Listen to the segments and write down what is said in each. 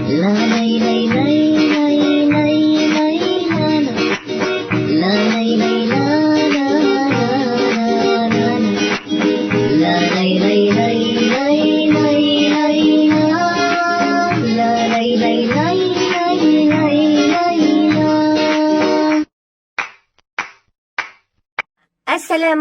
السلام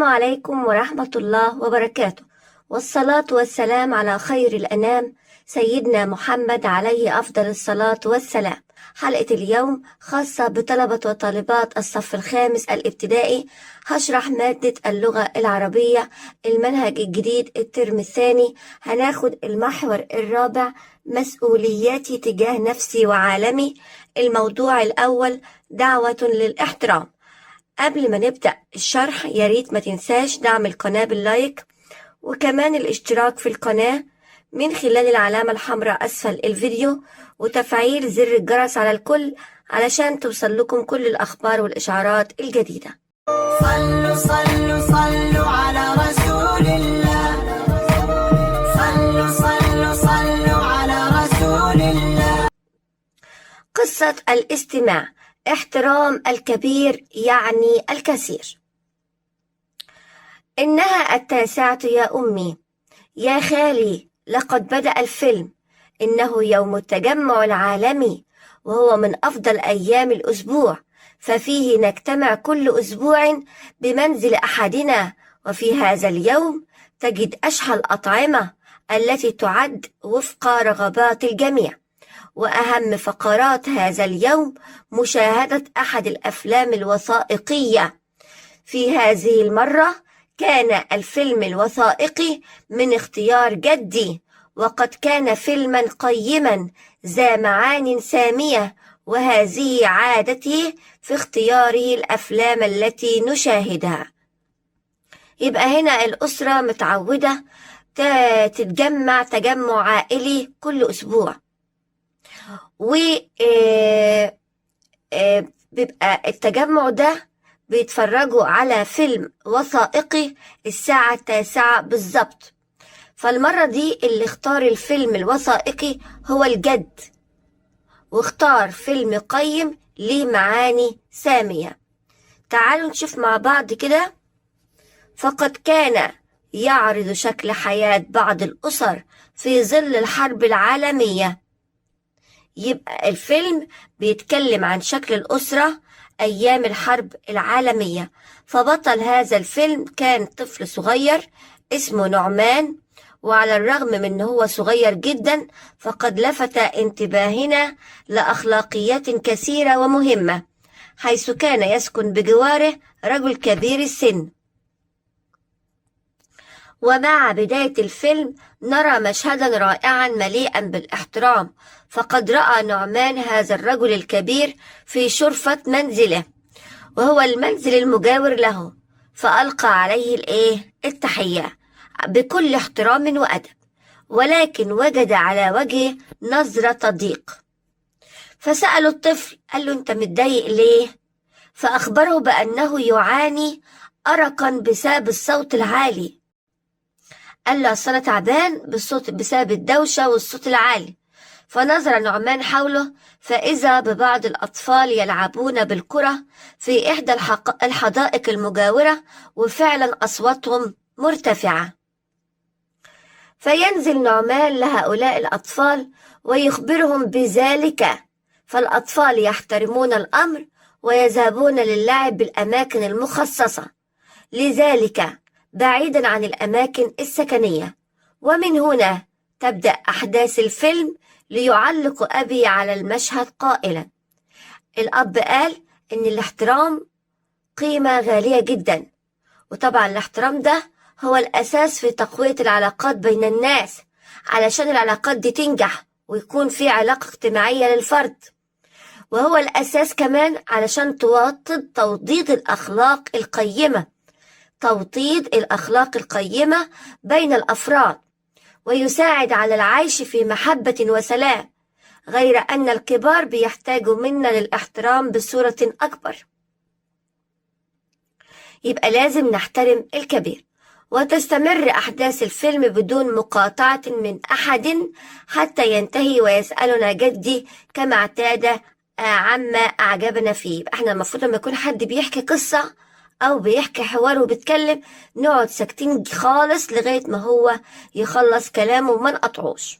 عليكم ورحمة الله وبركاته، والصلاة والسلام على خير الأنام سيدنا محمد عليه أفضل الصلاة والسلام. حلقة اليوم خاصة بطلبة وطالبات الصف الخامس الابتدائي. هشرح مادة اللغة العربية المنهج الجديد الترم الثاني. هناخد المحور الرابع، مسؤولياتي تجاه نفسي وعالمي. الموضوع الأول، دعوة للاحترام. قبل ما نبدأ الشرح ياريت ما تنساش دعم القناة باللايك وكمان الاشتراك في القناة من خلال العلامة الحمراء أسفل الفيديو وتفعيل زر الجرس على الكل علشان توصل لكم كل الأخبار والإشعارات الجديدة. صلوا صلوا صلوا على رسول الله، صلوا صلوا صلوا على رسول الله. قصة الاستماع. احترام الكبير يعني الكثير. إنها 9 يا أمي، يا خالي لقد بدأ الفيلم، إنه يوم التجمع العالمي وهو من أفضل أيام الأسبوع، ففيه نجتمع كل أسبوع بمنزل أحدنا، وفي هذا اليوم تجد أشهى الأطعمة التي تعد وفق رغبات الجميع. وأهم فقرات هذا اليوم مشاهدة أحد الأفلام الوثائقية. في هذه المرة كان الفيلم الوثائقي من اختيار جدي، وقد كان فيلما قيما ذا معان سامية، وهذه عادته في اختياره الأفلام التي نشاهدها. يبقى هنا الأسرة متعودة تتجمع تجمع عائلي كل أسبوع، وبيبقى التجمع ده بيتفرجوا على فيلم وثائقي الساعة 9 بالظبط. فالمرة دي اللي اختار الفيلم الوثائقي هو الجد، واختار فيلم قيم ليه معاني سامية. تعالوا نشوف مع بعض كده. فقد كان يعرض شكل حياة بعض الأسر في ظل الحرب العالمية. يبقى الفيلم بيتكلم عن شكل الأسرة أيام الحرب العالمية. فبطل هذا الفيلم كان طفل صغير اسمه نعمان، وعلى الرغم من أنه هو صغير جدا فقد لفت انتباهنا لأخلاقيات كثيرة ومهمة، حيث كان يسكن بجواره رجل كبير السن. ومع بداية الفيلم نرى مشهدا رائعا مليئا بالاحترام، فقد رأى نعمان هذا الرجل الكبير في شرفة منزله، وهو المنزل المجاور له، فألقى عليه التحية بكل احترام وأدب، ولكن وجد على وجهه نظرة ضيق. فسأله الطفل، قال له: أنت متضايق ليه؟ فأخبره بأنه يعاني أرقا بسبب الصوت العالي. قال له: أصل أنا تعبان بالصوت بسبب الدوشة والصوت العالي. فنظر نعمان حوله فإذا ببعض الأطفال يلعبون بالكرة في إحدى الحدائق المجاورة، وفعلا أصواتهم مرتفعة. فينزل نعمان لهؤلاء الأطفال ويخبرهم بذلك، فالأطفال يحترمون الأمر ويذهبون للعب بالأماكن المخصصة لذلك بعيدا عن الأماكن السكنية. ومن هنا تبدأ أحداث الفيلم، ليعلق أبي على المشهد قائلا: الأب قال إن الاحترام قيمة غالية جدا، وطبعا الاحترام ده هو الأساس في تقوية العلاقات بين الناس، علشان العلاقات دي تنجح ويكون في علاقة اجتماعية للفرد، وهو الأساس كمان علشان توطيد الأخلاق القيمة، توطيد الأخلاق القيمة بين الأفراد، ويساعد على العيش في محبة وسلام، غير أن الكبار بيحتاجوا منا للاحترام بصورة أكبر. يبقى لازم نحترم الكبير. وتستمر أحداث الفيلم بدون مقاطعة من أحد حتى ينتهي ويسألنا جدي كما اعتاد عما أعجبنا فيه. احنا المفروض لما يكون حد بيحكي قصة أو بيحكي حوار وبيتكلم نقعد ساكتين خالص لغاية ما هو يخلص كلامه وما نقطعوش.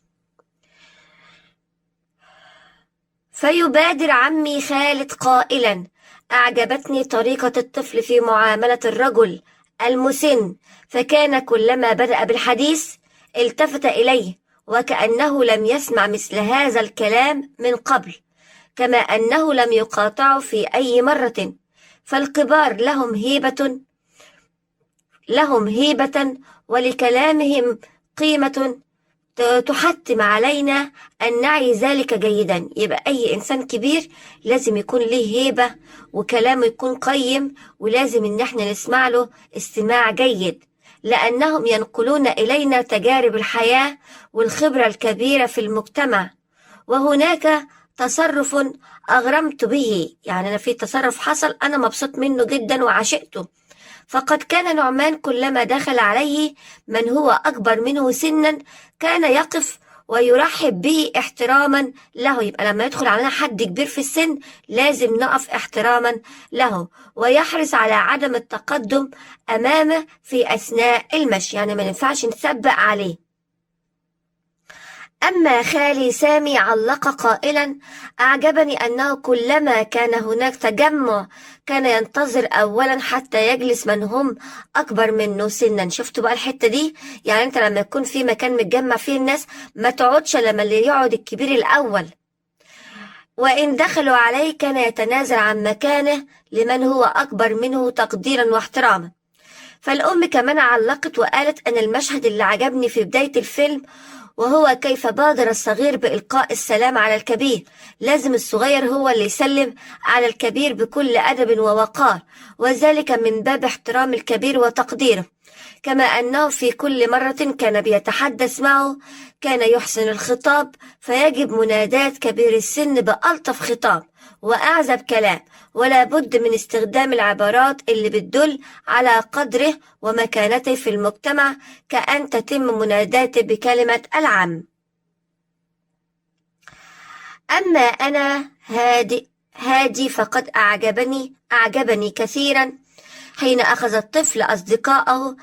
فيبادر عمي خالد قائلا: أعجبتني طريقة الطفل في معاملة الرجل المسن، فكان كلما بدأ بالحديث التفت إليه وكأنه لم يسمع مثل هذا الكلام من قبل، كما أنه لم يقاطعه في أي مرة. فالكبار لهم هيبة ولكلامهم قيمة تحتم علينا أن نعي ذلك جيدا. يبقى أي إنسان كبير لازم يكون له هيبة وكلامه يكون قيم، ولازم إن احنا نسمع له استماع جيد، لأنهم ينقلون إلينا تجارب الحياة والخبرة الكبيرة في المجتمع. وهناك تصرف أغرمت به، يعني أنا في تصرف حصل أنا مبسوط منه جدا وعشقته. فقد كان نعمان كلما دخل عليه من هو أكبر منه سنا كان يقف ويرحب به احتراما له. يبقى لما يدخل علينا حد كبير في السن لازم نقف احتراما له، ويحرص على عدم التقدم أمامه في أثناء المشي، يعني ما ينفعش نسبق عليه. أما خالي سامي علق قائلا: أعجبني أنه كلما كان هناك تجمع كان ينتظر أولا حتى يجلس من هم أكبر منه سنا. شفتوا بقى الحتة دي؟ يعني أنت لما يكون في مكان متجمع فيه الناس ما تقعدش لما اللي يقعد الكبير الأول، وإن دخلوا عليه كان يتنازل عن مكانه لمن هو أكبر منه تقديرا واحتراما. فالأم كمان علقت وقالت أن المشهد اللي عجبني في بداية الفيلم وهو كيف بادر الصغير بإلقاء السلام على الكبير. لازم الصغير هو اللي يسلم على الكبير بكل أدب ووقار، وذلك من باب احترام الكبير وتقديره. كما أنه في كل مرة كان بيتحدث معه كان يحسن الخطاب، فيجب مناداة كبير السن بألطف خطاب وأعذب كلام، ولا بد من استخدام العبارات اللي بتدل على قدره ومكانته في المجتمع، كأن تتم مناداته بكلمة العم. أما أنا هادي فقد أعجبني كثيرا حين أخذ الطفل أصدقائه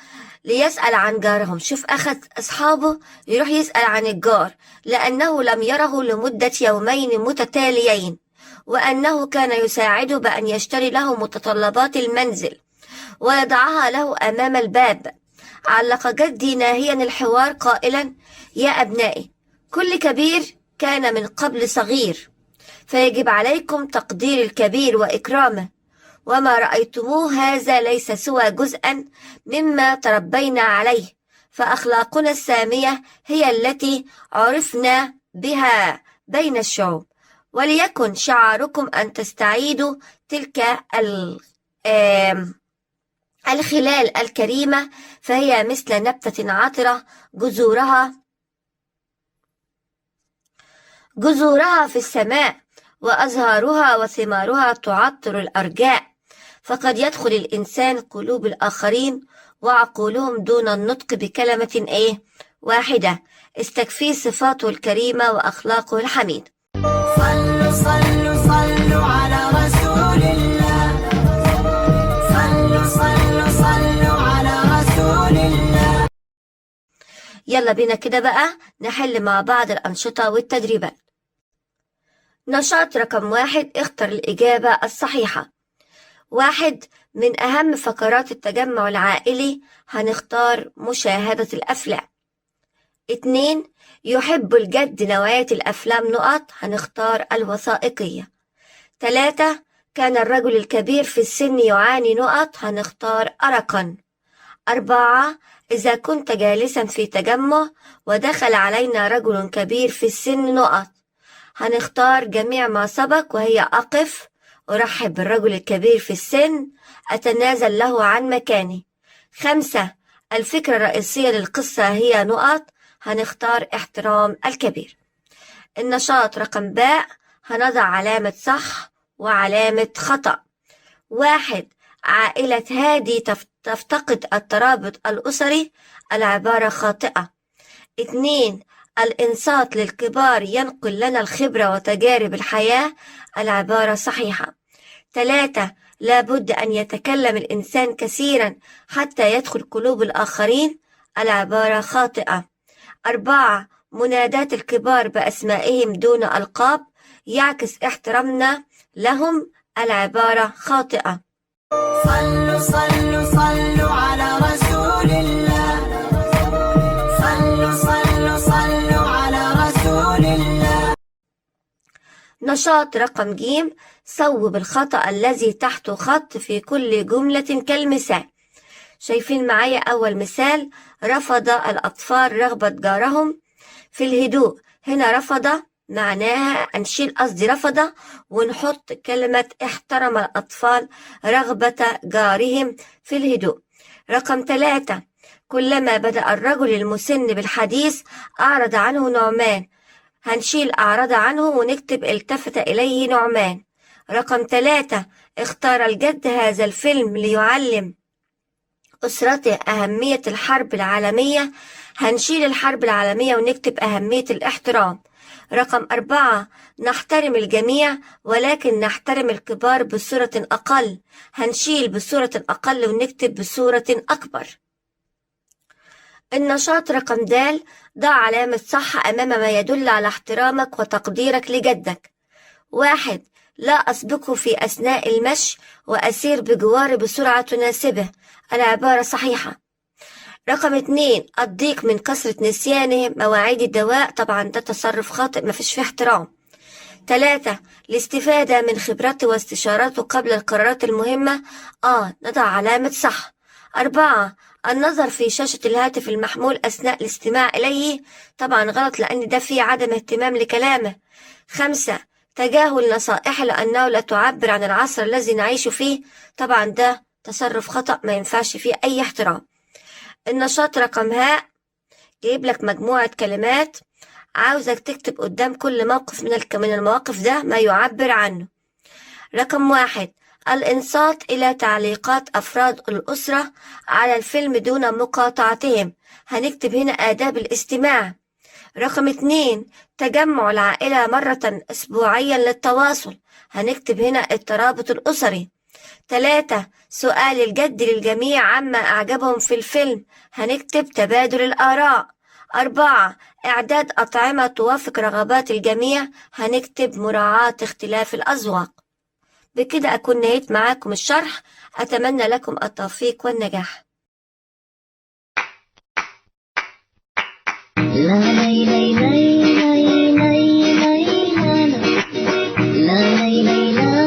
ليسأل عن جارهم. شوف، أخذ أصحابه يروح يسأل عن الجار لأنه لم يره لمدة يومين متتاليين، وأنه كان يساعده بأن يشتري له متطلبات المنزل ويضعها له أمام الباب. علق جدي ناهيا الحوار قائلا: يا أبنائي، كل كبير كان من قبل صغير، فيجب عليكم تقدير الكبير وإكرامه، وما رأيتموه هذا ليس سوى جزءا مما تربينا عليه، فأخلاقنا السامية هي التي عرفنا بها بين الشعوب، وليكن شعاركم أن تستعيدوا تلك الخلال الكريمة، فهي مثل نبتة عطرة جذورها في السماء، وأزهارها وثمارها تعطر الأرجاء، فقد يدخل الإنسان قلوب الآخرين وعقولهم دون النطق بكلمة واحدة استكفي صفاته الكريمة وأخلاقه الحميد. صلوا صلوا صلوا على رسول الله، صلوا صلوا صلوا على رسول الله. يلا بينا كده بقى نحل مع بعض الأنشطة والتدريبات. نشاط رقم 1: اختر الإجابة الصحيحة. 1: من أهم فقرات التجمع العائلي هنختار مشاهدة الأفلام. 2: يحب الجد نوعية الأفلام هنختار الوثائقية. 3: كان الرجل الكبير في السن يعاني هنختار أرقا. 4: إذا كنت جالسا في تجمع ودخل علينا رجل كبير في السن هنختار جميع ما سبق، وهي أقف، أرحب بالرجل الكبير في السن، أتنازل له عن مكاني. 5: الفكرة الرئيسية للقصة هي هنختار احترام الكبير. النشاط رقم باء هنضع علامة صح وعلامة خطأ. 1: عائلة هادي تفتقد الترابط الأسري، العبارة خاطئة. 2. الإنصات للكبار ينقل لنا الخبرة وتجارب الحياة، العبارة صحيحة. 3. لابد أن يتكلم الإنسان كثيرا حتى يدخل قلوب الآخرين، العبارة خاطئة. 4. منادات الكبار بأسمائهم دون ألقاب يعكس احترامنا لهم، العبارة خاطئة. صلوا صلوا صلوا على رسول الله. صلوا صلوا صلوا على رسول الله. نشاط رقم ج. صوب الخطأ الذي تحته خط في كل جملة كالمثال. شايفين معايا أول مثال: رفض الأطفال رغبة جارهم في الهدوء. هنا رفض معناها نشيل قصدي رفض ونحط كلمة احترم الأطفال رغبة جارهم في الهدوء. رقم 3. كلما بدأ الرجل المسن بالحديث أعرض عنه نعمان. هنشيل أعرض عنه ونكتب التفت إليه نعمان. رقم 3. اختار الجد هذا الفيلم ليعلم أسرته أهمية الحرب العالمية. هنشيل الحرب العالمية ونكتب أهمية الاحترام. رقم 4. نحترم الجميع ولكن نحترم الكبار بصورة أقل. هنشيل بصورة أقل ونكتب بصورة أكبر. النشاط رقم د. ضع علامة صح أمام ما يدل على احترامك وتقديرك لجدك. 1. لا أسبقه في أثناء المشي وأسير بجواره بسرعة تناسبه، العبارة صحيحة. رقم 2. الضيق من كثرة نسيانه مواعيد الدواء، طبعا ده تصرف خاطئ مفيش فيه احترام. 3. الاستفادة من خبرته واستشاراته قبل القرارات المهمة، نضع علامة صح. 4. النظر في شاشة الهاتف المحمول أثناء الاستماع إليه، طبعا غلط لأن ده فيه عدم اهتمام لكلامه. 5. تجاهل نصائحه لأنه لا تعبر عن العصر الذي نعيش فيه، طبعا ده تصرف خطأ ما ينفعش فيه أي احترام. النشاط رقم ه. جايب لك مجموعة كلمات، عاوزك تكتب قدام كل موقف من المواقف ده ما يعبر عنه. رقم 1. الإنصات إلى تعليقات أفراد الأسرة على الفيلم دون مقاطعتهم. هنكتب هنا آداب الاستماع. رقم 2. تجمع العائلة مرة أسبوعيا للتواصل. هنكتب هنا الترابط الأسري. 3. سؤال الجد للجميع عما أعجبهم في الفيلم. هنكتب تبادل الآراء. 4. إعداد أطعمة توافق رغبات الجميع. هنكتب مراعاة اختلاف الأذواق. بكده أكون نهيت معاكم الشرح. أتمنى لكم التوفيق والنجاح. لا لا لا لا لا لا لا لا لا لا لا